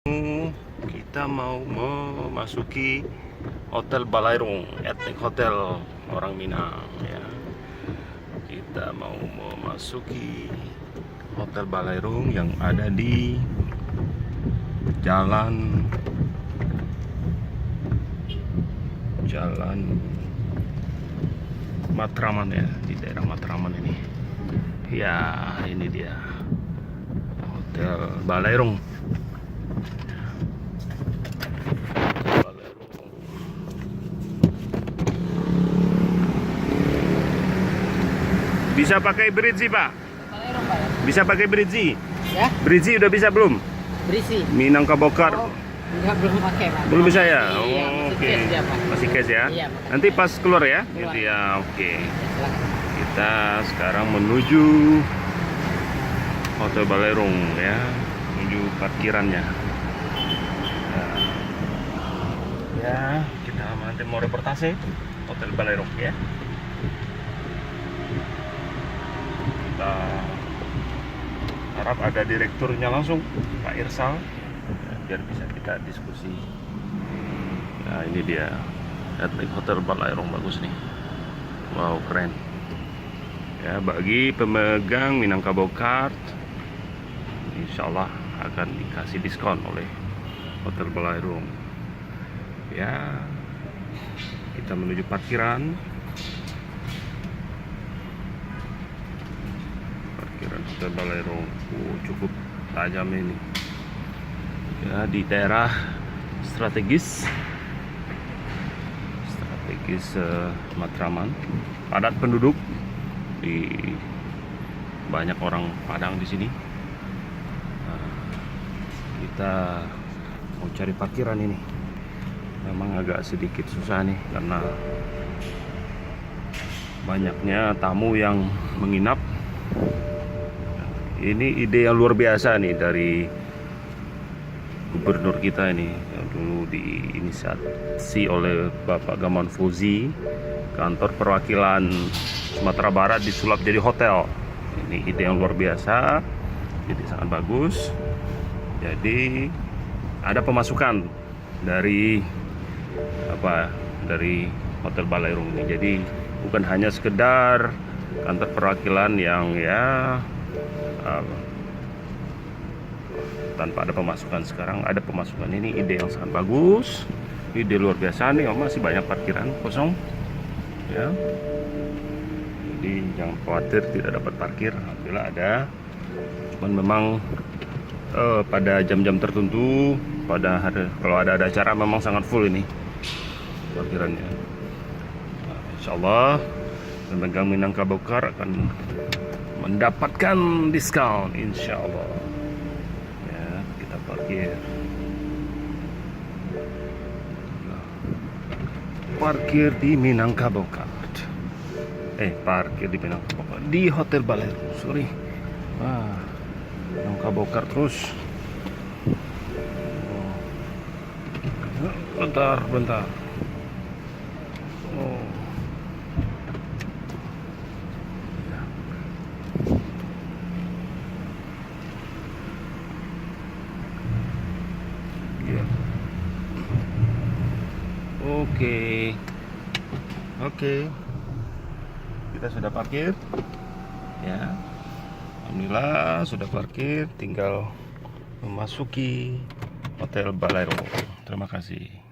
Kita mau memasuki Hotel Balairung, etnik hotel orang Minang ya. Kita mau memasuki Hotel Balairung yang ada di Jalan Matraman ya, di daerah Matraman ini. Ya, ini dia Hotel Balairung. Bisa pakai bridge, Pak? Balairung, Pak, ya? Bisa pakai bridge? Ya? Bridge udah bisa belum? Berisi. Minangkabau. Oh, enggak, belum pakai, Pak. Belum bisa ya? Iya, Oh, masih oke. cash dia, Pak. Masih cash ya? Iya, Pak. Nanti pas keluar ya? Keluar. Gitu ya, oke. Ya, silakan. Kita sekarang menuju Hotel Balairung ya, menuju parkirannya. Ya, kita nanti mau reportase Hotel Balairung ya. Kita harap ada direkturnya langsung, Pak Irsal, ya, biar bisa kita diskusi. Nah, ini dia etnik Hotel Balairung, bagus nih. Wow, keren. Ya, bagi pemegang Minangkabau Card, insya Allah akan dikasih diskon oleh Hotel Balairung. Ya, kita menuju parkiran. Parkiran Hotel Balairung, cukup tajam ini. Ya, di daerah strategis Matraman, padat penduduk. Banyak orang Padang di sini. Kita mau cari parkiran ini. Memang agak sedikit susah nih karena banyaknya tamu yang menginap. Ini ide yang luar biasa nih dari gubernur kita ini, yang dulu diinisiasi oleh Bapak Gamawan Fauzi. Kantor perwakilan Sumatera Barat disulap jadi hotel. Ini ide yang luar biasa, jadi sangat bagus. Jadi ada pemasukan dari Hotel Balairung ini. Jadi bukan hanya sekedar kantor perwakilan yang tanpa ada pemasukan. Sekarang ada pemasukan. Ini ide yang sangat bagus, ide luar biasa nih. Masih banyak parkiran kosong ya, jadi jangan khawatir tidak dapat parkir. Alhamdulillah ada, cuman memang pada jam-jam tertentu, kalau ada acara memang sangat full ini parkirannya. Nah, insya Allah pemegang Minangkabau Card akan mendapatkan diskon, insya Allah ya. Kita parkir di Minangkabau Card. Parkir di Minangkabau Card, di Hotel Balairung, sorry. Minangkabau Card terus. Bentar. Oke. Kita sudah parkir ya. Alhamdulillah sudah parkir, tinggal memasuki Hotel Balairung. Terima kasih.